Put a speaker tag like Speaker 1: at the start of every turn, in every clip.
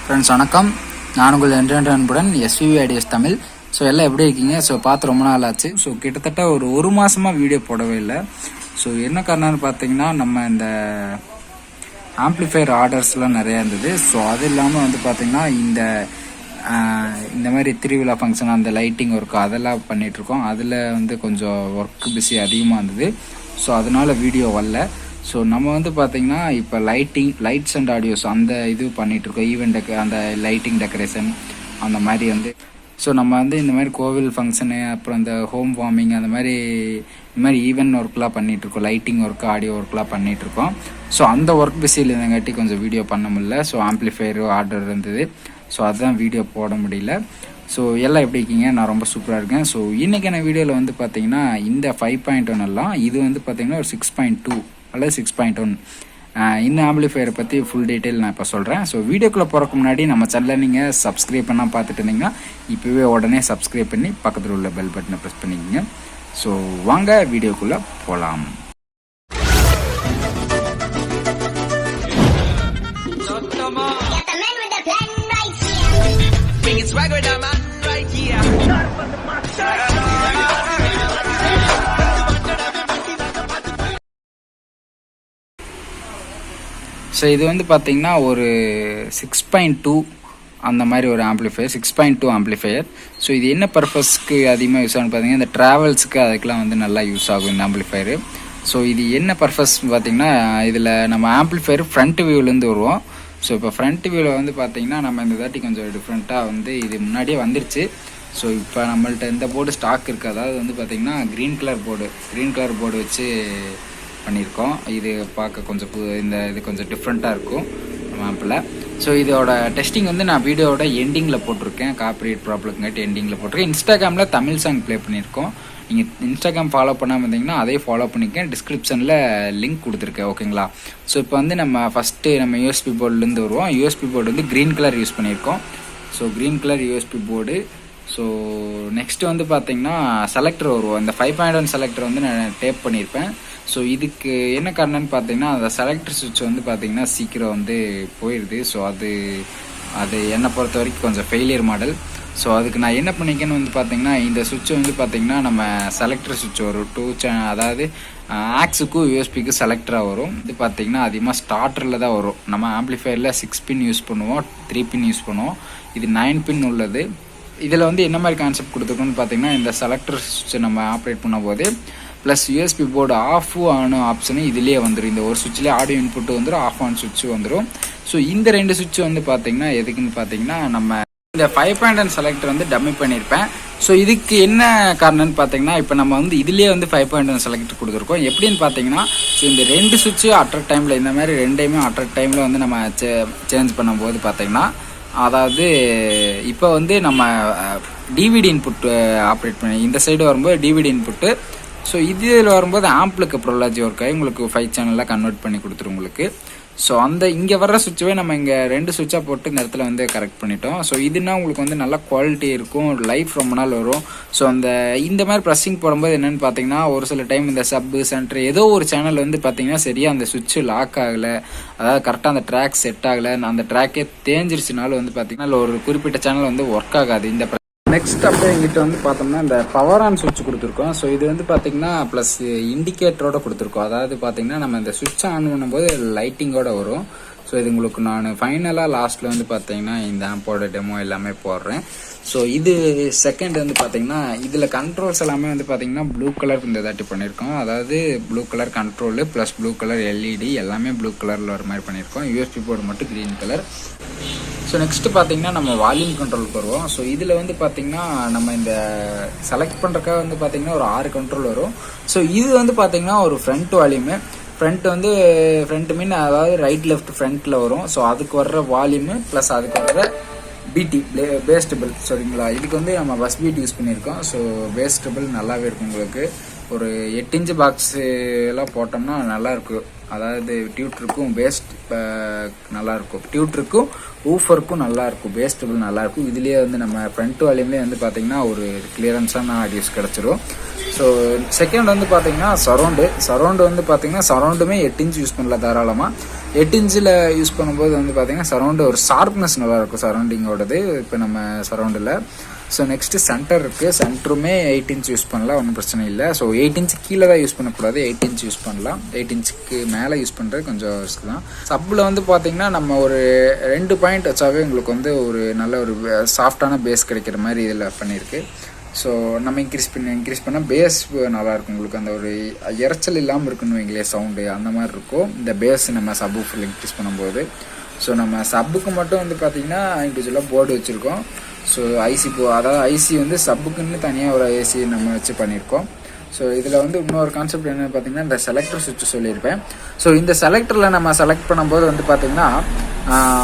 Speaker 1: Friends வணக்கம். நான் உங்கள் அன்புடன் S.V.V ஐடியாஸ் தமிழ். ஸோ எல்லாம் எப்படி இருக்கீங்க? ஸோ பார்த்து ரொம்ப நாள் ஆச்சு. ஸோ கிட்டத்தட்ட ஒரு மாதமாக வீடியோ போடவே இல்லை. ஸோ என்ன காரணம்னு பார்த்தீங்கன்னா, நம்ம இந்த ஆம்ப்ளிஃபையர் ஆர்டர்ஸ்லாம் நிறையா இருந்தது. ஸோ அது இல்லாமல் வந்து பார்த்திங்கன்னா இந்த மாதிரி திருவிழா ஃபங்க்ஷன், அந்த லைட்டிங் ஒர்க் அதெல்லாம் பண்ணிகிட்ருக்கோம். அதில் வந்து கொஞ்சம் ஒர்க் பிஸி அதிகமாக இருந்தது. ஸோ அதனால் வீடியோ வரல. ஸோ நம்ம வந்து பார்த்திங்கன்னா இப்போ லைட்ஸ் அண்ட் ஆடியோஸ் அந்த இது பண்ணிகிட்ருக்கோம். ஈவெண்ட் அந்த லைட்டிங் டெக்கரேஷன் அந்த மாதிரி வந்து. ஸோ நம்ம வந்து இந்த மாதிரி கோவில் ஃபங்க்ஷனு, அப்புறம் இந்த ஹோம் வார்மிங், அந்த மாதிரி இந்த மாதிரி ஈவெண்ட் ஒர்க்லாம் பண்ணிகிட்ருக்கோம். லைட்டிங் ஒர்க்கு, ஆடியோ ஒர்க்லாம் பண்ணிகிட்ருக்கோம். ஸோ அந்த ஒர்க் பிஸியில் இருந்தங்காட்டி கொஞ்சம் வீடியோ பண்ண முடியல. ஸோ ஆம்ப்ளிஃபையர் ஆர்டர் இருந்தது. ஸோ அதுதான் வீடியோ போட முடியல. ஸோ எல்லாம் எப்படி இருக்கீங்க? நான் ரொம்ப சூப்பராக இருக்கேன். ஸோ இன்றைக்கான வீடியோவில் வந்து பார்த்திங்கன்னா இந்த 5.1 எல்லாம் இது வந்து பார்த்திங்கன்னா ஒரு 6.2 அல்லது 6.1 இந்த ஆம்பிளிஃபையரை பற்றி ஃபுல் டீட்டெயில் நான் இப்போ சொல்கிறேன். ஸோ வீடியோக்குள்ளே போகிறக்கு முன்னாடி நம்ம சேனலை நீங்கள் சப்ஸ்கிரைப் பண்ணால் பார்த்துட்டு இருந்தீங்கன்னா இப்போவே உடனே சப்ஸ்கிரைப் பண்ணி பக்கத்தில் உள்ள பெல் பட்டனை ப்ரெஸ் பண்ணிக்கோங்க. ஸோ வாங்க வீடியோக்குள்ளே போகலாம். ஸோ இது வந்து பார்த்திங்கன்னா ஒரு 6.2 அந்த மாதிரி ஒரு ஆம்ப்ளிஃபையர், 6.2 ஆம்ப்ளிஃபையர். ஸோ இது என்ன பர்பஸ்க்கு அதிகமாக யூஸ் ஆகுன்னு பார்த்தீங்கன்னா, இந்த ட்ராவல்ஸுக்கு அதுக்கெலாம் வந்து நல்லா யூஸ் ஆகும் இந்த ஆம்ப்ளிஃபையரு. ஸோ இது என்ன பர்பஸ் பார்த்திங்கன்னா, இதில் நம்ம ஆம்ப்ளிஃபையர் ஃப்ரண்ட் வியூலேருந்து வருவோம். ஸோ இப்போ ஃப்ரண்ட் வியூவில் வந்து பார்த்திங்கன்னா நம்ம இந்த தாட்டி கொஞ்சம் டிஃப்ரெண்ட்டாக வந்து இது முன்னாடியே வந்துருச்சு. ஸோ இப்போ நம்மள்ட்ட இந்த போர்டு ஸ்டாக் இருக்குது. அதாவது வந்து பார்த்திங்கன்னா க்ரீன் கலர் போர்டு வச்சு பண்ணியிருக்கோம். இது பார்க்க கொஞ்சம் இது கொஞ்சம் டிஃப்ரெண்ட்டாக இருக்கும் மேப்பில். ஸோ இதோட டெஸ்டிங் வந்து நான் வீடியோட எண்டிங்கில் போட்டிருக்கேன். காப்பிரைட் ப்ராப்ளம்ங்காட்டி எண்டிங்கில் போட்டிருக்கேன். இன்ஸ்டாகிராமில் தமிழ் சாங் ப்ளே பண்ணியிருக்கோம். நீங்கள் இன்ஸ்டாகிராம் ஃபாலோ பண்ணாமல் இருந்தீங்கன்னா அதே ஃபாலோ பண்ணிக்கேன். டிஸ்கிரிப்ஷனில் லிங்க் கொடுத்துருக்கேன், ஓகேங்களா? ஸோ இப்போ வந்து நம்ம ஃபஸ்ட்டு நம்ம யூஎஸ்பி போர்டுலேருந்து வருவோம். யூஎஸ்பி போர்டு வந்து க்ரீன் கலர் யூஸ் பண்ணியிருக்கோம். So green colour USB board. So next வந்து பார்த்திங்கன்னா செலக்டர் வருவோம். இந்த 5.1 செலக்டர் வந்து நான் டேப் பண்ணியிருப்பேன். ஸோ இதுக்கு என்ன காரணம்னு பார்த்தீங்கன்னா, அந்த செலக்டர் சுவிட்ச் வந்து பார்த்திங்கன்னா சீக்கிரம் வந்து போயிடுது. ஸோ அது என்னை பொறுத்த வரைக்கும் கொஞ்சம் ஃபெயிலியர் மாடல். ஸோ அதுக்கு நான் என்ன பண்ணிக்கேன்னு வந்து பார்த்திங்கன்னா, இந்த சுவிட்ச் வந்து பார்த்திங்கன்னா நம்ம செலக்டர் சுவிட்ச் வரும் 2 அதாவது ஆக்ஸுக்கும் யூஎஸ்பிக்கும் செலக்டராக வரும். இது பார்த்திங்கன்னா அதிகமாக ஸ்டார்டரில் தான் வரும். நம்ம ஆம்ப்ளிஃபையரில் 6 பின் யூஸ் பண்ணுவோம், 3 பின் யூஸ் பண்ணுவோம். இது 9 பின் உள்ளது. இதில் வந்து என்ன மாதிரி கான்செப்ட் கொடுத்துருக்கோன்னு பார்த்திங்கன்னா, இந்த செலக்டர் சுவிட்சை நம்ம ஆப்ரேட் பண்ணும் போது plus USB board off on option இதுலேயே வந்துடும். இந்த ஒரு சுவிட்ச்லேயே ஆடியோ இன்புட்டு வந்துடும், ஆஃப் ஆன் சுவிட்சு வந்துடும். ஸோ இந்த 2 சுவிட்சு வந்து பார்த்திங்கன்னா எதுக்குன்னு பார்த்தீங்கன்னா, நம்ம இந்த 5.1 செலக்டர் வந்து டம்மி பண்ணியிருப்பேன். ஸோ இதுக்கு என்ன காரணம்னு பார்த்தீங்கன்னா, இப்போ நம்ம வந்து இதுலேயே வந்து 5.1 செலக்டர் கொடுத்துருக்கோம். எப்படின்னு பார்த்தீங்கன்னா, ஸோ இந்த 2 சுவிட்சு அட் டைமில் இந்த மாதிரி 2டையுமே அட் டைமில் வந்து நம்ம சேஞ்ச் பண்ணும்போது பார்த்தீங்கன்னா, அதாவது இப்போ வந்து நம்ம டிவிடி இன்புட்டு ஆப்ரேட் பண்ணி இந்த சைடு வரும்போது டிவிடி இன்புட்டு. ஸோ இதில் வரும்போது ஆம்பிளுக்கு ப்ரோலாஜி ஒர்க் ஆகி உங்களுக்கு 5 சேனலாக கன்வெர்ட் பண்ணி கொடுத்துரும் உங்களுக்கு. ஸோ இங்கே வர்ற சுவிட்சவே நம்ம இங்கே 2 சுவிட்சாக போட்டு இந்த இடத்துல வந்து கரெக்ட் பண்ணிட்டோம். ஸோ இதுனா உங்களுக்கு வந்து நல்ல குவாலிட்டி இருக்கும், லைஃப் ரொம்ப நாள் வரும். ஸோ இந்த மாதிரி ப்ரெஸ்ஸிங் போடும்போது என்னென்னு பார்த்தீங்கன்னா, ஒரு சில டைம் இந்த சப்பு சென்டர் ஏதோ ஒரு சேனல் வந்து பார்த்தீங்கன்னா சரியாக அந்த சுவிட்சு லாக் ஆகலை, அதாவது கரெக்டாக அந்த ட்ராக் செட் ஆகலை, அந்த ட்ராக்கே தேஞ்சிருச்சுனாலும் வந்து பார்த்தீங்கன்னா ஒரு குறிப்பிட்ட சேனல் வந்து ஒர்க் ஆகாது. இந்த நெக்ஸ்ட் அப்படியே எங்கிட்ட வந்து பார்த்தோம்னா இந்த பவர் ஆன் சுவிட்ச் கொடுத்துருக்கோம். ஸோ இது வந்து பார்த்தீங்கன்னா ப்ளஸ் இண்டிகேட்டரோட கொடுத்துருக்கோம். அதாவது பார்த்தீங்கன்னா நம்ம இந்த சுவிட்ச் ஆன் பண்ணும்போது லைட்டிங்கோட வரும். ஸோ இது உங்களுக்கு நான் ஃபைனலாக லாஸ்ட்டில் வந்து பார்த்தீங்கன்னா இந்த ஆம்போட டெமோ எல்லாமே போடுறேன். ஸோ இது செகண்ட் வந்து பார்த்தீங்கன்னா இதில் கண்ட்ரோல்ஸ் எல்லாமே வந்து பார்த்தீங்கன்னா ப்ளூ கலர் இந்த தாட்டி பண்ணியிருக்கோம். அதாவது blue colour control plus blue colour LED எல்லாமே ப்ளூ கலரில் வர மாதிரி பண்ணியிருக்கோம். யூஎஸ்பி போர்டு மட்டும் க்ரீன் கலர். ஸோ நெக்ஸ்ட்டு பார்த்தீங்கன்னா நம்ம வால்யூம் கண்ட்ரோலுக்கு வருவோம். ஸோ இதில் வந்து பார்த்திங்கன்னா நம்ம இந்த செலக்ட் பண்ணுறக்காக வந்து பார்த்திங்கன்னா ஒரு 6 கண்ட்ரோல் வரும். ஸோ இது வந்து பார்த்திங்கன்னா ஒரு ஃப்ரண்ட் வால்யூமு, ஃப்ரண்ட் மீன் அதாவது ரைட் லெஃப்ட் ஃப்ரண்ட்டில் வரும். ஸோ அதுக்கு வர்ற வால்யூமு ப்ளஸ் அதுக்கு வர்ற பிடி பேஸ்டபிள். சரிங்களா? இதுக்கு வந்து நம்ம பஸ் பீட் யூஸ் பண்ணியிருக்கோம். ஸோ பேஸ்டபிள் நல்லாவே இருக்கும். உங்களுக்கு ஒரு 8 இன்ச்சு பாக்ஸு எல்லாம் போட்டோம்னா நல்லாயிருக்கும். அதாவது டியூட்டருக்கும் பேஸ்ட் நல்லாயிருக்கும், டியூட்டருக்கும் ஊஃபருக்கும் நல்லாயிருக்கும், பேஸ்டபிள் நல்லாயிருக்கும். இதுலேயே வந்து நம்ம ஃப்ரண்ட் வால்யூம்லேயே வந்து பார்த்திங்கன்னா ஒரு கிளியரன்ஸான ஆடியோஸ் கிடச்சிரும். ஸோ செகண்ட் வந்து பார்த்திங்கன்னா சரௌண்டு வந்து பார்த்திங்கன்னா சரௌண்டுமே 8 இன்ச் யூஸ் பண்ணல தாராளமாக. 8 இன்ச்சில் யூஸ் பண்ணும்போது வந்து பார்த்திங்கன்னா சரௌண்டு ஒரு ஷார்ப்னஸ் நல்லாயிருக்கும் சரௌண்டிங்கோடது இப்போ நம்ம சரௌண்டில். ஸோ நெக்ஸ்ட்டு சென்டர் இருக்குது, சென்டருமே 8 இன்ச் யூஸ் பண்ணலாம், ஒன்றும் பிரச்சனை இல்லை. ஸோ 8 இன்ச் கீழே தான் யூஸ் பண்ணக்கூடாது, 8 இன்ச் யூஸ் பண்ணலாம். 8 இன்ச்சுக்கு மேலே யூஸ் பண்ணுறது கொஞ்சம் ரிஸ்க் தான். சப்பில் வந்து பார்த்திங்கன்னா நம்ம ஒரு 2 பாயிண்ட் வச்சாவே உங்களுக்கு வந்து ஒரு நல்ல ஒரு சாஃப்டான பேஸ் கிடைக்கிற மாதிரி இதில் பண்ணியிருக்கு. ஸோ நம்ம இன்க்ரீஸ் பண்ணால் பேஸ் நல்லாயிருக்கும், உங்களுக்கு அந்த ஒரு இறைச்சல் இல்லாமல் இருக்குன்னு வைங்களே, சவுண்டு அந்த மாதிரி இருக்கும் இந்த பேஸ் நம்ம சப் ஊஃபரில் இன்க்ரீஸ் பண்ணும்போது. ஸோ நம்ம சப்புக்கு மட்டும் வந்து பார்த்திங்கன்னா இண்டிவிஜுவலாக போர்டு வச்சுருக்கோம். ஸோ அதாவது ஐசி வந்து சப்புக்குன்னு தனியாக ஒரு ஐசி நம்ம வச்சு பண்ணியிருக்கோம். ஸோ இதில் வந்து இன்னொரு கான்செப்ட் என்னென்னு பார்த்தீங்கன்னா இந்த செலக்டர் சுவிட்ச் சொல்லியிருப்பேன். ஸோ இந்த செலக்டரில் நம்ம செலக்ட் பண்ணும்போது வந்து பார்த்திங்கன்னா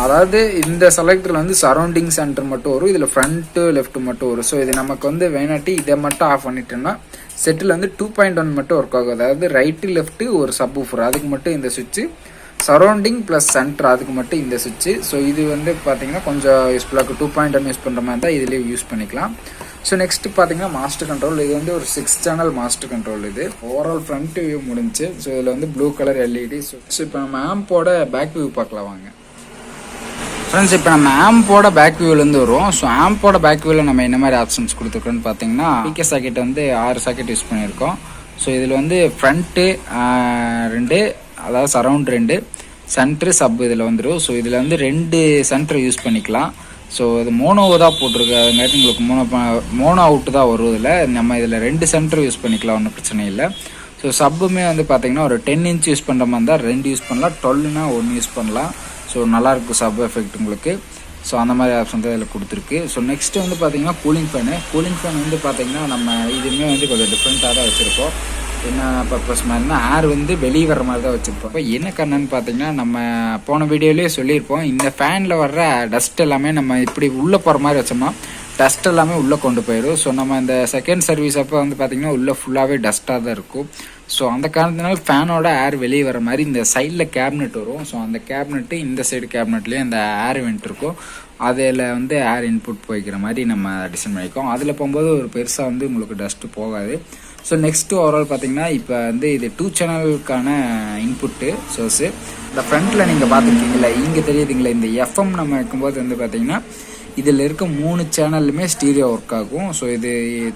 Speaker 1: அதாவது இந்த செலக்டரில் வந்து சரௌண்டிங் சென்டர் மட்டும் வரும், இதில் ஃப்ரண்ட்டு லெஃப்ட் மட்டும் வரும். ஸோ இது நமக்கு வந்து வேணாட்டி இதை மட்டும் ஆஃப் பண்ணிட்டோம்னா செட்டில் வந்து 2.1 மட்டும் ஒர்க் ஆகும். அதாவது ரைட்டு லெஃப்ட்டு ஒரு சப் ஊஃபர், அதுக்கு மட்டும் இந்த சுவிட்சு, சரௌண்டிங் ப்ளஸ் சென்டர் அதுக்கு மட்டும் இந்த சுவிட்சு. ஸோ இது வந்து பார்த்திங்கன்னா கொஞ்சம் யூஸ்ஃபுல்லாக 2.1 யூஸ் பண்ணுற மாதிரி தான் இதுலேயே யூஸ் பண்ணிக்கலாம். ஸோ நெக்ஸ்ட்டு பார்த்தீங்கன்னா மாஸ்டர் கண்ட்ரோல். இது வந்து ஒரு 6 சேனல் மாஸ்டர் கண்ட்ரோல். இது ஓவரால் ஃப்ரண்ட் வியூ முடிஞ்சு. ஸோ இதில் வந்து ப்ளூ கலர் எல்இடி. ஸோ இப்போ நம்ம ஆம்போட பேக் வியூ பார்க்கலாம் வாங்க ஃப்ரெண்ட்ஸ். இப்போ நம்ம ஆம்போட பேக் வியூலேருந்து வருவோம். ஸோ ஆம்போட பேக் வியூவில் நம்ம என்ன மாதிரி ஆப்ஷன்ஸ் கொடுத்துருக்கோன்னு பார்த்தீங்கன்னா பிகே சாக்கெட் வந்து 6 சாக்கெட் யூஸ் பண்ணியிருக்கோம். ஸோ இதில் வந்து ஃப்ரண்ட்டு 2, அதாவது சரௌண்ட் 2, சென்ட்ரு சப் இதில் வந்துடும். ஸோ இதில் வந்து 2 சென்டர் யூஸ் பண்ணிக்கலாம். ஸோ இது மோனோ தான் போட்டிருக்கு, அதுங்காட்டி உங்களுக்கு மோனோ அவுட்டு தான் வரும். இதில் நம்ம இதில் 2 சென்டர் யூஸ் பண்ணிக்கலாம், ஒன்றும் பிரச்சனை இல்லை. ஸோ சப்புமே வந்து பார்த்திங்கன்னா ஒரு 10 இன்ச் யூஸ் பண்ணுற மாதிரி தான் 2 யூஸ் பண்ணலாம், 12னா 1 யூஸ் பண்ணலாம். ஸோ நல்லாயிருக்கும் சப் எஃபெக்ட் உங்களுக்கு. ஸோ அந்த மாதிரி ஆப்ஷன் தான் இதில் கொடுத்துருக்கு. ஸோ நெக்ஸ்ட்டு வந்து பார்த்திங்கன்னா கூலிங் ஃபேன் வந்து பார்த்திங்கன்னா நம்ம இதுவுமே வந்து கொஞ்சம் டிஃப்ரெண்ட்டாக தான் வச்சுருக்கோம். என்ன பர்பஸ் மாதிரினா ஏர் வந்து வெளியே வர மாதிரி தான் வச்சுருப்போம். இப்போ என்ன கண்ணன்னு பார்த்தீங்கன்னா நம்ம போன வீடியோலேயே சொல்லியிருப்போம், இந்த ஃபேனில் வர்ற டஸ்ட் எல்லாமே நம்ம இப்படி உள்ளே போகிற மாதிரி வச்சோம்னா டஸ்ட் எல்லாமே உள்ளே கொண்டு போயிடும். ஸோ நம்ம இந்த செகண்ட் சர்வீஸ் அப்போ வந்து பார்த்திங்கன்னா உள்ளே ஃபுல்லாகவே டஸ்ட்டாக தான் இருக்கும். ஸோ அந்த காரணத்தினால ஃபேனோட ஏர் வெளியே வர மாதிரி இந்த சைடில் கேபினெட் வரும். ஸோ அந்த கேபினெட்டு இந்த சைடு கேபினெட்லேயும் அந்த ஏர் வெண்ட் இருக்கும், அதில் வந்து ஏர் இன்புட் போய்க்கிற மாதிரி நம்ம டிசைன் பண்ணியிருக்கோம். அதில் போகும்போது ஒரு பெருசாக வந்து உங்களுக்கு டஸ்ட்டு போகாது. ஸோ நெக்ஸ்ட்டு ஓவரால் பார்த்தீங்கன்னா இப்போ வந்து இது 2 சேனலுக்கான இன்புட்டு சோர்ஸு. இந்த ஃப்ரண்ட்டில் நீங்கள் பார்த்துருக்கீங்களா, இங்கே தெரியுதுங்களா, இந்த எஃப்எம் நம்ம வைக்கும்போது வந்து பார்த்திங்கன்னா இதில் இருக்க 3 சேனலுமே ஸ்டீரியோ ஒர்க் ஆகும். ஸோ இது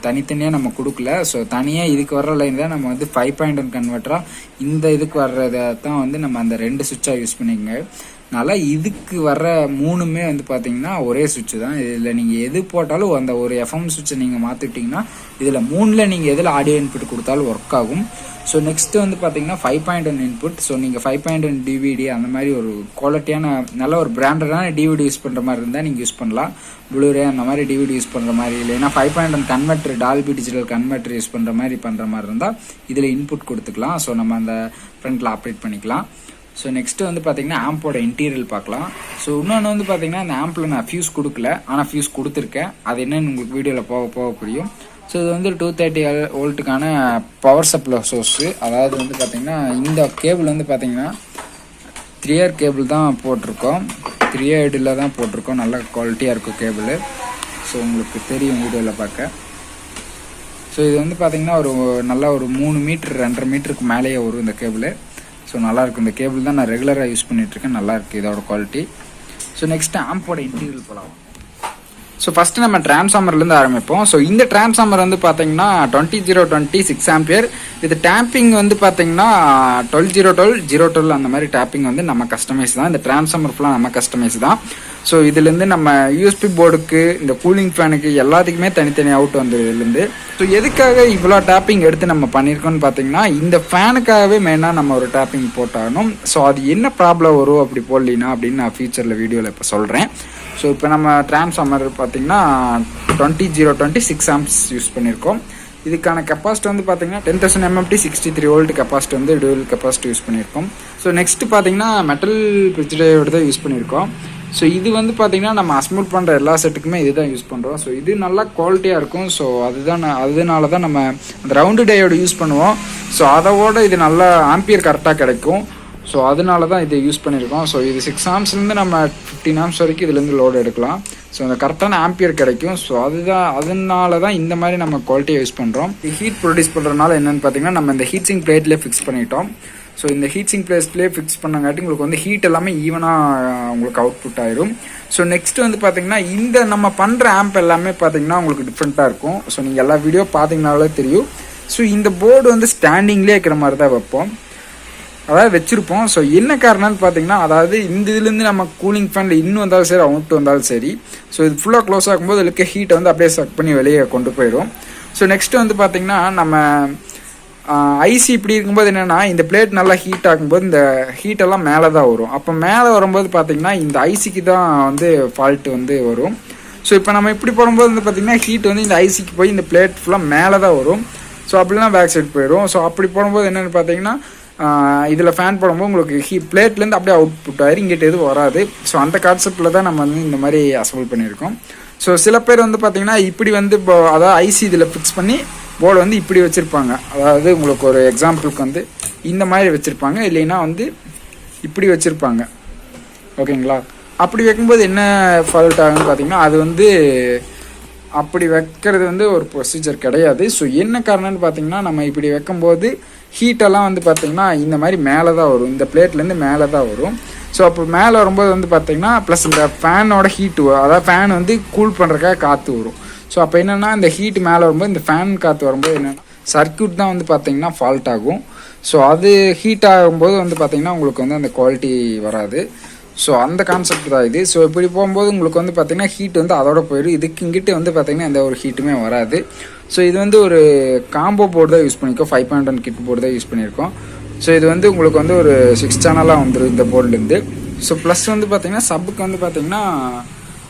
Speaker 1: தனித்தனியாக நம்ம கொடுக்கல. ஸோ தனியாக இதுக்கு வர்ற லைன் தான் நம்ம வந்து 5.1 கன்வெர்ட்டராக இந்த இதுக்கு வர்றதை தான் வந்து நம்ம அந்த 2 சுவிட்சாக யூஸ் பண்ணிங்க. அதனால் இதுக்கு வர்ற 3மே வந்து பார்த்திங்கன்னா ஒரே சுவிட்சு தான். இதில் நீங்கள் எது போட்டாலும் அந்த ஒரு எஃப்எம் சுவிட்சை நீங்கள் மாற்றிட்டிங்கன்னா இதில் 3ல் நீங்கள் எதில் ஆடியோ இன்புட் கொடுத்தாலும் ஒர்க் ஆகும். ஸோ நெக்ஸ்ட்டு வந்து பார்த்திங்கன்னா 5.1 இன்புட். ஸோ நீங்கள் 5.1 டிவிடி அந்த மாதிரி ஒரு குவாலிட்டியான நல்ல ஒரு பிராண்டடான டிவிடி யூஸ் பண்ணுற மாதிரி இருந்தால் நீங்கள் யூஸ் பண்ணலாம். ப்ளூரே அந்த மாதிரி டிவிடி யூஸ் பண்ணுற மாதிரி இல்லைன்னா 5.1 converter Dolby digital converter use பண்ணுற மாதிரி இருந்தால் இதில் இன்புட் கொடுத்துக்கலாம். ஸோ நம்ம அந்த ஃப்ரண்ட்டில் ஆப்ரேட் பண்ணிக்கலாம். ஸோ நெக்ஸ்ட்டு வந்து பார்த்திங்கன்னா ஆம்போட இன்டீரியல் பார்க்கலாம். ஸோ இன்னொன்று வந்து பார்த்திங்கன்னா அந்த ஆம்பில் நான் ஃபியூஸ் கொடுக்கல, ஆனால் ஃபியூஸ் கொடுத்துருக்கேன். அது என்னென்னு உங்களுக்கு வீடியோவில் போக புரியும். ஸோ இது வந்து 230 வோல்ட்டுக்கான பவர் சப்ளை சோர்ஸு. அதாவது வந்து பார்த்திங்கன்னா இந்த கேபிள் வந்து பார்த்திங்கன்னா 3 கேபிள் தான் போட்டிருக்கோம், 3 ஹெட்டில் தான் போட்டிருக்கோம். நல்ல குவாலிட்டியாக இருக்கும் கேபிள். ஸோ உங்களுக்கு தெரியும் வீடியோவில் பார்க்க. ஸோ இது வந்து பார்த்திங்கன்னா ஒரு நல்லா ஒரு 3 மீட்டர் 2.5 மீட்டருக்கு மேலேயே வரும் இந்த கேபிள். ஸோ நல்லாயிருக்கும். இந்த கேபிள் தான் நான் ரெகுலராக யூஸ் பண்ணிகிட்ருக்கேன், நல்லாயிருக்கு இதோட குவாலிட்டி. ஸோ நெக்ஸ்ட்டு ஆம்போட இன்டீரியல் போகலாம். ஸோ ஃபஸ்ட்டு நம்ம டிரான்ஸ்ஃபார்மர்லேருந்து ஆரம்பிப்போம். ஸோ இந்த டிரான்ஸ்ஃபார்மர் வந்து பார்த்தீங்கன்னா 20020 6 ஆம்பியர். இது டேப்பிங் வந்து பார்த்தீங்கன்னா 12 அந்த மாதிரி டேப்பிங் வந்து நம்ம கஸ்டமைஸ் தான். இந்த டிரான்ஸ்ஃபார்மர் ஃபுல்லாக நம்ம கஸ்டமைஸ் தான். ஸோ இதுலேருந்து நம்ம யூஎஸ்பி போர்டுக்கு இந்த கூலிங் ஃபேனுக்கு எல்லாத்துக்குமே தனித்தனி அவுட் வந்து இதுலேருந்து. ஸோ எதுக்காக இவ்வளோ டேப்பிங் எடுத்து நம்ம பண்ணியிருக்கோம்னு பார்த்தீங்கன்னா இந்த ஃபேனுக்காகவே மெயினாக நம்ம ஒரு டேப்பிங் போட்டாகணும். ஸோ அது என்ன ப்ராப்ளம் வரும் அப்படி போடலினா அப்படின்னு நான் ஃபியூச்சரில் வீடியோவில் இப்போ சொல்கிறேன். ஸோ இப்போ நம்ம டிரான்ஸ்ஃபார்மர் பார்த்தீங்கன்னா 20020 6 ஆம்ப்ஸ் யூஸ் பண்ணியிருக்கோம். இதுக்கான கெப்பாசிட்டி வந்து பார்த்தீங்கன்னா 10,000 MMT 63 வோல்ட் கெப்பாசிட்டி வந்து டூவல் கெப்பாசிட்டி யூஸ் பண்ணியிருக்கோம். ஸோ நெக்ஸ்ட் பார்த்தீங்கன்னா மெட்டல் பிரிட்ஜோட தான் யூஸ் பண்ணியிருக்கோம். ஸோ இது வந்து பார்த்தீங்கன்னா நம்ம அஸ்மூல் பண்ணுற எல்லா செட்டுக்குமே இது தான் யூஸ் பண்ணுறோம். ஸோ இது நல்லா குவாலிட்டியாக இருக்கும். ஸோ அதனால தான் நம்ம அந்த ரவுண்டு டயோடு யூஸ் பண்ணுவோம். ஸோ அதோட இது நல்லா ஆம்பியர் கரெக்டாக கிடைக்கும். ஸோ அதனால தான் இதை யூஸ் பண்ணியிருக்கோம். ஸோ இது 6 ஆம்ஸ்லேருந்து நம்ம 15 ஆம்ஸ் வரைக்கும் இதுலேருந்து லோடு எடுக்கலாம். ஸோ அந்த கரெக்டான ஆம்பியர் கிடைக்கும். ஸோ அதனால தான் இந்த மாதிரி நம்ம குவாலிட்டியை யூஸ் பண்ணுறோம். ஹீட் ப்ரொடியூஸ் பண்ணுறதுனால என்னென்னு பார்த்தீங்கன்னா நம்ம இந்த ஹீட்ஸிங் பிளேட்லேயே ஃபிக்ஸ் பண்ணிட்டோம். ஸோ இந்த ஹீட்ஸிங் பிளேட்லேயே ஃபிக்ஸ் பண்ணங்காட்டி உங்களுக்கு வந்து ஹீட் எல்லாமே ஈவனாக உங்களுக்கு அவுட்புட் ஆயிரும். ஸோ நெக்ஸ்ட் வந்து பார்த்தீங்கன்னா இந்த நம்ம பண்ணுற ஆம்ப் எல்லாமே பார்த்தீங்கன்னா உங்களுக்கு டிஃப்ரெண்ட்டாக இருக்கும். ஸோ நீங்கள் எல்லா வீடியோ பார்த்தீங்கனாலே தெரியும். ஸோ இந்த போர்டு வந்து ஸ்டாண்டிங்லேயே இருக்கிற மாதிரி தான் வைப்போம், அதாவது வச்சுருப்போம். ஸோ என்ன காரணம்னு பார்த்தீங்கன்னா அதாவது இந்த இதுலேருந்து நம்ம கூலிங் ஃபேனில் இன்னும் வந்தாலும் சரி அவுட் வந்தாலும் சரி, ஸோ இது ஃபுல்லாக க்ளோஸ் ஆகும்போது இருக்க ஹீட்டை வந்து அப்படியே சக் பண்ணி வெளியே கொண்டு போயிடும். ஸோ நெக்ஸ்ட்டு வந்து பார்த்தீங்கன்னா நம்ம ஐசி இப்படி இருக்கும்போது என்னென்னா இந்த பிளேட் நல்லா ஹீட் ஆகும்போது இந்த ஹீட்டெல்லாம் மேலே தான் வரும். அப்போ மேலே வரும்போது பார்த்தீங்கன்னா இந்த ஐசிக்கு தான் வந்து ஃபால்ட்டு வந்து வரும். ஸோ இப்போ நம்ம இப்படி போடும்போது வந்து பார்த்தீங்கன்னா ஹீட் வந்து இந்த ஐசிக்கு போய் இந்த பிளேட் ஃபுல்லாக மேலே தான் வரும். ஸோ அப்படிலாம் பேக் சைட் போயிடும். ஸோ அப்படி போடும்போது என்னென்னு பார்த்தீங்கன்னா இதில் ஃபேன் போடும்போது உங்களுக்கு பிளேட்லேருந்து அப்படியே அவுட்புட் ஆயிரும், இங்கிட்ட எதுவும் வராது. ஸோ அந்த கான்செப்டில் தான் நம்ம வந்து இந்த மாதிரி அசம்பிள் பண்ணியிருக்கோம். ஸோ சில பேர் வந்து பார்த்தீங்கன்னா இப்படி வந்து இப்போ அதாவது ஐசி இதில் ஃபிக்ஸ் பண்ணி போர்டு வந்து இப்படி வச்சுருப்பாங்க. அதாவது உங்களுக்கு ஒரு எக்ஸாம்பிளுக்கு வந்து இந்த மாதிரி வச்சுருப்பாங்க, இல்லைன்னா வந்து இப்படி வச்சுருப்பாங்க. ஓகேங்களா? அப்படி வைக்கும்போது என்ன ஃபால்ட் ஆகுன்னு பார்த்தீங்கன்னா அது வந்து அப்படி வைக்கிறது வந்து ஒரு ப்ரொசீஜர் கிடையாது. ஸோ என்ன காரணம்னு பார்த்தீங்கன்னா நம்ம இப்படி வைக்கும்போது ஹீட்டெல்லாம் வந்து பார்த்திங்கன்னா இந்த மாதிரி மேலே தான் வரும், இந்த பிளேட்லேருந்து மேலே தான் வரும். ஸோ அப்போ மேலே வரும்போது வந்து பார்த்திங்கன்னா ப்ளஸ் இந்த ஃபேனோட ஹீட்டு, அதாவது ஃபேன் வந்து கூல் பண்ணுறதுக்காக காற்று வரும். ஸோ அப்போ என்னென்னா இந்த ஹீட் மேலே வரும்போது இந்த ஃபேன் காற்று வரும்போது என்னென்னா சர்க்யூட் தான் வந்து பார்த்திங்கன்னா ஃபால்ட் ஆகும். ஸோ அது ஹீட் ஆகும்போது வந்து பார்த்திங்கன்னா உங்களுக்கு வந்து அந்த குவாலிட்டி வராது. ஸோ அந்த கான்செப்ட் தான் இது. ஸோ இப்படி போகும்போது உங்களுக்கு வந்து பார்த்திங்கன்னா ஹீட் வந்து அதோட போயிடும். இதுக்கு இங்கிட்ட வந்து பார்த்திங்கன்னா எந்த ஒரு ஹீட்டுமே வராது. ஸோ இது வந்து ஒரு காம்போ போர்டு தான் யூஸ் பண்ணியிருக்கோம், 5.1 கிட் போர்டு தான் யூஸ் பண்ணியிருக்கோம். ஸோ இது வந்து உங்களுக்கு வந்து ஒரு 6 சேனலாக வந்துடும் இந்த போர்டுலேருந்து. ஸோ ப்ளஸ் வந்து பார்த்திங்கன்னா சப்புக்கு வந்து பார்த்திங்கன்னா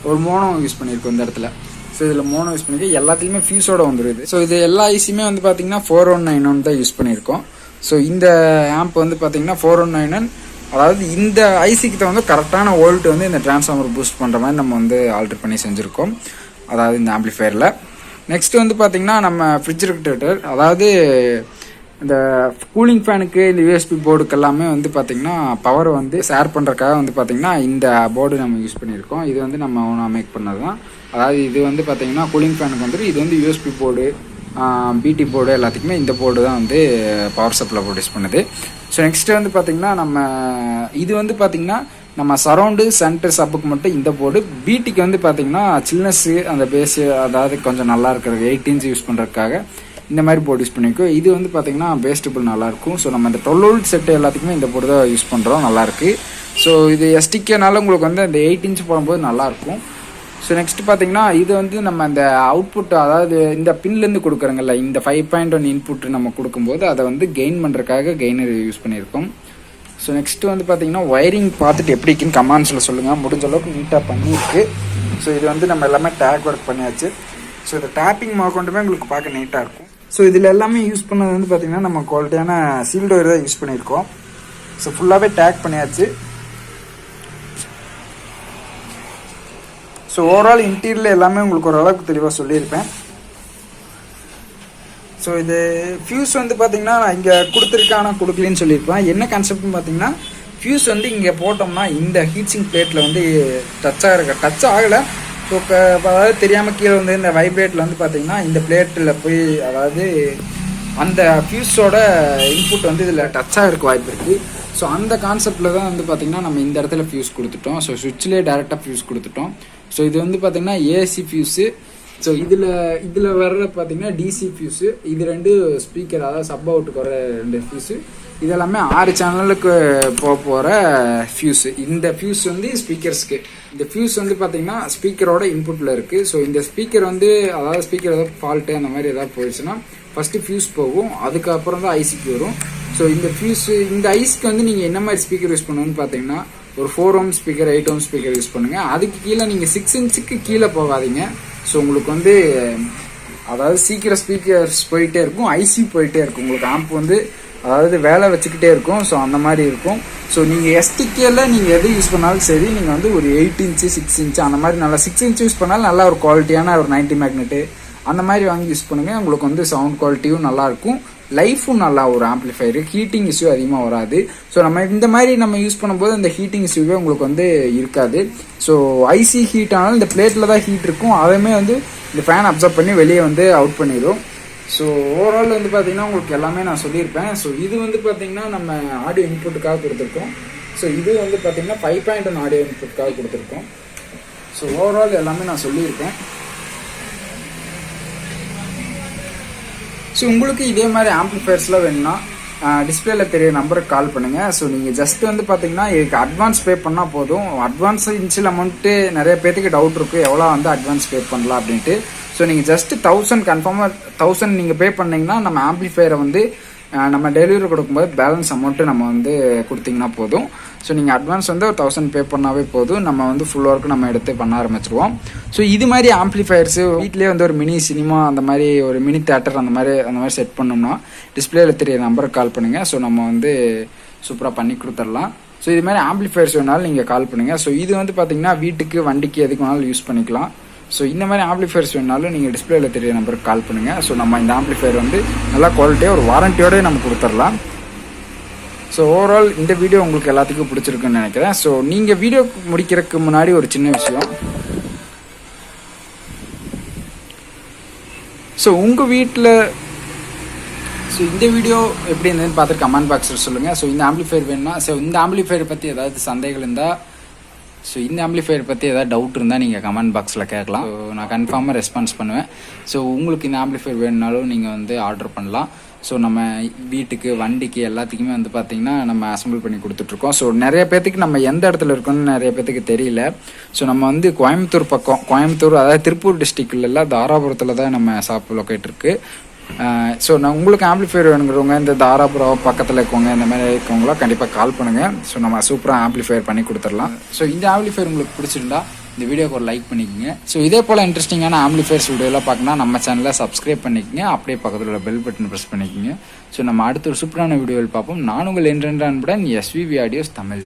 Speaker 1: ஒரு மோனோ யூஸ் பண்ணியிருக்கோம் இந்த இடத்துல. ஸோ இதில் மோனோ யூஸ் பண்ணியிருக்கோம், எல்லாத்துலேயுமே ஃபியூஸோட வந்துடுது. ஸோ இது எல்லா ஐசியுமே வந்து பார்த்திங்கன்னா 4191 தான் யூஸ் பண்ணியிருக்கோம். ஸோ இந்த ஆம்ப் வந்து பார்த்திங்கன்னா 4191, அதாவது இந்த ஐசிக்கு வந்து கரெக்டான வோல்ட் வந்து இந்த டிரான்ஸ்ஃபார்மர் பூஸ்ட் பண்ணுற மாதிரி நம்ம வந்து ஆல்டர் பண்ணி செஞ்சுருக்கோம், அதாவது இந்த ஆம்பிளிஃபயரில். நெக்ஸ்ட் வந்து பார்த்திங்கன்னா நம்ம ரெஃப்ரிஜரேட்டர், அதாவது இந்த கூலிங் ஃபேனுக்கு இந்த யூஎஸ்பி போர்டுக்கு எல்லாமே வந்து பார்த்திங்கன்னா பவர் வந்து ஷேர் பண்ணுறதுக்காக வந்து பார்த்திங்கன்னா இந்த போர்டு நம்ம யூஸ் பண்ணியிருக்கோம். இது வந்து நம்ம ஒன்றா மேக் பண்ணது தான். அதாவது இது வந்து பார்த்திங்கன்னா கூலிங் ஃபேனுக்கு வந்துட்டு இது வந்து யூஎஸ்பி போர்டு, பிடி போர்டு எல்லாத்துக்குமே இந்த போர்டு தான் வந்து பவர் சப்ளை ப்ரொடியூஸ் பண்ணுது. ஸோ நெக்ஸ்ட்டு வந்து பார்த்திங்கன்னா நம்ம இது வந்து பார்த்திங்கன்னா நம்ம சரௌண்டு சென்டர் சப்புக்கு மட்டும் இந்த போர்டு, பிடிக்கு வந்து பார்த்திங்கன்னா சில்னஸ்ஸு அந்த பேஸு அதாவது கொஞ்சம் நல்லா இருக்கிறது 8 இன்ச் யூஸ் பண்ணுறதுக்காக இந்த மாதிரி போர்டு யூஸ் பண்ணியிருக்கோம். இது வந்து பார்த்திங்கன்னா பேஸ்டபிள் நல்லாயிருக்கும். ஸோ நம்ம இந்த 12 வோல்ட் செட்டு எல்லாத்துக்குமே இந்த போர்டு தான் யூஸ் பண்ணுறோம், நல்லாயிருக்கு. ஸோ இது எஸ்டிகேனால உங்களுக்கு வந்து அந்த 8 இன்ச் போடும்போது நல்லாயிருக்கும். ஸோ நெக்ஸ்ட் பார்த்தீங்கன்னா இது வந்து நம்ம அந்த அவுட்புட், அதாவது இந்த பின்லேருந்து கொடுக்குறோங்கல்ல, இந்த 5.1 இன்புட் நம்ம கொடுக்கும்போது அதை வந்து கெயின் பண்ணுறதுக்காக கெயினர் யூஸ் பண்ணியிருக்கோம். ஸோ நெக்ஸ்ட்டு வந்து பார்த்தீங்கன்னா ஒயரிங் பார்த்துட்டு எப்படி இருக்குன்னு கமெண்ட்ஸில் சொல்லுங்கள். முடிஞ்ச அளவுக்கு நீட்டாக பண்ணியிருக்கு. ஸோ இது வந்து நம்ம எல்லாமே டேக் ஒர்க் பண்ணியாச்சு. ஸோ இந்த டேப்பிங் கொண்டுமே உங்களுக்கு பார்க்க நீட்டாக இருக்கும். ஸோ இதில் எல்லாமே யூஸ் பண்ணது வந்து பார்த்திங்கன்னா நம்ம குவாலிட்டியான சீல்டு ஒயர் தான் யூஸ் பண்ணியிருக்கோம். ஸோ ஃபுல்லாகவே டேக் பண்ணியாச்சு. ஸோ ஓவரால் இன்டீரியரில் எல்லாமே உங்களுக்கு ஓரளவுக்கு தெளிவாக சொல்லியிருப்பேன். ஸோ இது ஃபியூஸ் வந்து பார்த்திங்கன்னா நான் இங்கே கொடுத்துருக்கான கொடுக்கலன்னு சொல்லியிருப்பேன். என்ன கான்செப்ட்னு பார்த்தீங்கன்னா ஃபியூஸ் வந்து இங்கே போட்டோம்னா இந்த ஹீட்ஸிங் பிளேட்டில் வந்து டச் ஆகலை. ஸோ அதாவது தெரியாமல் கீழே வந்து இந்த வைப்ரேட்டில் வந்து பார்த்திங்கன்னா இந்த பிளேட்டில் போய் அதாவது அந்த ஃபியூஸோட இன்புட் வந்து இதில் டச் ஆகிறதுக்கு வாய்ப்பு இருக்குது. ஸோ அந்த கான்செப்டில் தான் வந்து பார்த்திங்கன்னா நம்ம இந்த இடத்துல ஃபியூஸ் கொடுத்துட்டோம். ஸோ சுவிட்ச்லேயே டேரெக்டாக ஃபியூஸ் கொடுத்துட்டோம். ஸோ இது வந்து பார்த்திங்கன்னா ஏசி ஃபியூஸு. ஸோ இதில் வர்ற பார்த்திங்கன்னா டிசி ஃபியூஸு. இது 2 ஸ்பீக்கர், அதாவது சப் அவுட்டுக்கு வர 2 ஃபியூஸு. இதெல்லாமே 6 சேனலுக்கு போகிற ஃபியூஸு. இந்த ஃபியூஸ் வந்து ஸ்பீக்கர்ஸ்க்கு. இந்த ஃபியூஸ் வந்து பார்த்திங்கன்னா ஸ்பீக்கரோட இன்புட்டில் இருக்குது. ஸோ இந்த ஸ்பீக்கர் வந்து அதாவது ஸ்பீக்கர் ஏதாவது ஃபால்ட்டு அந்த மாதிரி ஏதாவது போயிடுச்சுன்னா ஃபஸ்ட்டு ஃபியூஸ் போகும், அதுக்கப்புறம் தான் ஐசிக்கு வரும். ஸோ இந்த ஃபியூஸு இந்த ஐசிக்கு வந்து நீங்கள் என்ன மாதிரி ஸ்பீக்கர் யூஸ் பண்ணணும்னு பார்த்தீங்கன்னா ஒரு 4 ohm speaker, 8 ohm speaker use பண்ணுங்கள். அதுக்கு கீழே நீங்கள் 6 இன்ச்சுக்கு கீழே போகாதீங்க. ஸோ உங்களுக்கு வந்து அதாவது சீக்கிரம் ஸ்பீக்கர்ஸ் போயிட்டே இருக்கும், ஐசி போயிட்டே இருக்கும், உங்களுக்கு ஆம்ப் வந்து அதாவது வேலை வச்சுக்கிட்டே இருக்கும். ஸோ அந்த மாதிரி இருக்கும். ஸோ நீங்கள் எஸ்டிகேல நீங்கள் எது யூஸ் பண்ணாலும் சரி, நீங்கள் வந்து ஒரு 8 இன்ச்சு 6 இன்ச்சு அந்த மாதிரி நல்லா 6 இன்ச்சு யூஸ் பண்ணாலும் நல்லா ஒரு குவாலிட்டியான ஒரு 90 மேக்னெட்டு அந்த மாதிரி வாங்கி யூஸ் பண்ணுங்கள். உங்களுக்கு வந்து சவுண்ட் குவாலிட்டியும் நல்லாயிருக்கும், லைஃபும் நல்லா ஒரு ஆம்பிளிஃபையர், ஹீட்டிங் இஷ்யூ அதிகமாக வராது. ஸோ நம்ம இந்த மாதிரி நம்ம யூஸ் பண்ணும்போது அந்த ஹீட்டிங் இஷ்யூவே உங்களுக்கு வந்து இருக்காது. ஸோ ஐசி ஹீட் ஆனாலும் இந்த பிளேட்டில் தான் ஹீட் இருக்கும், அதையுமே வந்து இந்த ஃபேன் அப்சர்வ் பண்ணி வெளியே வந்து அவுட் பண்ணிடும். ஸோ ஓவரால் வந்து பார்த்தீங்கன்னா உங்களுக்கு எல்லாமே நான் சொல்லியிருப்பேன். ஸோ இது வந்து பார்த்தீங்கன்னா நம்ம ஆடியோ இன்புட்டுக்காக கொடுத்துருக்கோம். ஸோ இது வந்து பார்த்தீங்கன்னா 5.1 ஆடியோ இன்புட்டுக்காக கொடுத்துருக்கோம். ஸோ ஓவரால் எல்லாமே நான் சொல்லியிருக்கேன். ஸோ உங்களுக்கு இதே மாதிரி ஆம்பிளிஃபயர்ஸ்லாம் வேணும்னா டிஸ்பிளேல தெரிய நம்பருக்கு கால் பண்ணுங்கள். ஸோ நீங்கள் ஜஸ்ட் வந்து பார்த்தீங்கன்னா இதுக்கு அட்வான்ஸ் பே பண்ணால் போதும். அட்வான்ஸ் இனிஷியல் அமௌண்ட்டு நிறைய பேருக்கு டவுட் இருக்குது, எவ்வளோ வந்து அட்வான்ஸ் பே பண்ணலாம் அப்படின்ட்டு. ஸோ நீங்கள் ஜஸ்ட் 1000 கன்ஃபார்மாக 1000 நீங்கள் பே பண்ணிங்கன்னா நம்ம ஆம்பிளிஃபயரை வந்து நம்ம டெலிவரி கொடுக்கும்போது பேலன்ஸ் அமௌண்ட்டு நம்ம வந்து கொடுத்தீங்கன்னா போதும். ஸோ நீங்கள் அட்வான்ஸ் வந்து ஒரு 1000 பே பண்ணாவே போதும், நம்ம வந்து ஃபுல் ஒர்க்கு நம்ம எடுத்து பண்ண ஆரம்பிச்சிருவோம். ஸோ இது மாதிரி ஆம்பிளிஃபயர்ஸு வீட்லேயே வந்து ஒரு மினி சினிமா அந்த மாதிரி ஒரு மினி தேட்டர் அந்த மாதிரி செட் பண்ணோம்னா டிஸ்பிளேல தெரிய நம்பருக்கு கால் பண்ணுங்கள். ஸோ நம்ம வந்து சூப்பராக பண்ணி கொடுத்துடலாம். ஸோ இது மாதிரி ஆம்பிளிஃபயர்ஸ் வேணாலும் நீங்கள் கால் பண்ணுங்கள். ஸோ இது வந்து பார்த்தீங்கன்னா வீட்டுக்கு வண்டிக்கு எதுக்கு வேணாலும் யூஸ் பண்ணிக்கலாம். ஸோ இந்த மாதிரி ஆம்பிளிஃபயர்ஸ் வேணாலும் நீங்கள் டிஸ்பிளேல தெரிய நம்பருக்கு கால் பண்ணுங்கள். ஸோ நம்ம இந்த ஆம்பிளிஃபயர் வந்து நல்லா குவாலிட்டியாக ஒரு வாரண்டியோடய நம்ம கொடுத்துடலாம். ஸோ ஓவரால் இந்த வீடியோ உங்களுக்கு எல்லாத்துக்கும் பிடிச்சிருக்குன்னு நினைக்கிறேன். ஸோ நீங்கள் வீடியோ முடிக்கிறதுக்கு முன்னாடி ஒரு சின்ன விஷயம். ஸோ உங்கள் வீட்டில் இந்த வீடியோ எப்படி இருந்ததுன்னு பார்த்துட்டு கமெண்ட் பாக்ஸில் சொல்லுங்கள். ஸோ இந்த ஆம்பிளிஃபயர் வேணும்னா, ஸோ இந்த ஆம்பிளிஃபயர் பற்றி ஏதாவது சந்தேகம் இருந்தால், ஸோ இந்த ஆம்பிளிஃபயர் பற்றி ஏதாவது டவுட் இருந்தால் நீங்கள் கமெண்ட் பாக்ஸில் கேட்கலாம். ஸோ நான் கன்ஃபார்மாக ரெஸ்பான்ஸ் பண்ணுவேன். ஸோ உங்களுக்கு இந்த ஆம்பிளிஃபயர் வேணும்னாலும் நீங்கள் வந்து ஆர்டர் பண்ணலாம். ஸோ நம்ம வீட்டுக்கு வண்டிக்கு எல்லாத்துக்குமே வந்து பார்த்திங்கன்னா நம்ம அசம்பிள் பண்ணி கொடுத்துட்ருக்கோம். ஸோ நிறைய பேர்த்துக்கு நம்ம எந்த இடத்துல இருக்கோம்னு நிறைய பேர்த்துக்கு தெரியல. ஸோ நம்ம வந்து கோயம்புத்தூர் அதாவது திருப்பூர் டிஸ்ட்ரிக்ட்ல தாராபுரத்தில் தான் நம்ம ஷாப் லொக்கேட் இருக்குது. ஸோ நான் உங்களுக்கு ஆம்பிளிஃபயர் வேணுங்கிறவங்க இந்த தாராபுரம் பக்கத்தில் இருக்கவங்க இந்த மாதிரி இருக்கவங்களாம் கண்டிப்பாக கால் பண்ணுங்கள். ஸோ நம்ம சூப்பராக ஆம்பிளிஃபயர் பண்ணி கொடுத்துடலாம். ஸோ இந்த ஆம்பிளிஃபயர் உங்களுக்கு பிடிச்சிருந்தா இந்த வீடியோக்கு ஒரு லைக் பண்ணிக்கோங்க. ஸோ இதே போல் இன்ட்ரெஸ்டிங்கான ஆம்பிளிஃபயர்ஸ் வீடியோலாம் பார்க்கணும்னா நம்ம சேனலை சப்ஸ்கிரைப் பண்ணிக்கோங்க. அப்படியே பக்கத்தில் உள்ள பெல் பட்டன் ப்ரெஸ் பண்ணிக்கோங்க. ஸோ நம்ம அடுத்த ஒரு சூப்பரான வீடியோவில் பார்ப்போம். நான் உங்கள் என்றென்ற அன்புடன் S.V.V ஆடியோஸ் தமிழ்.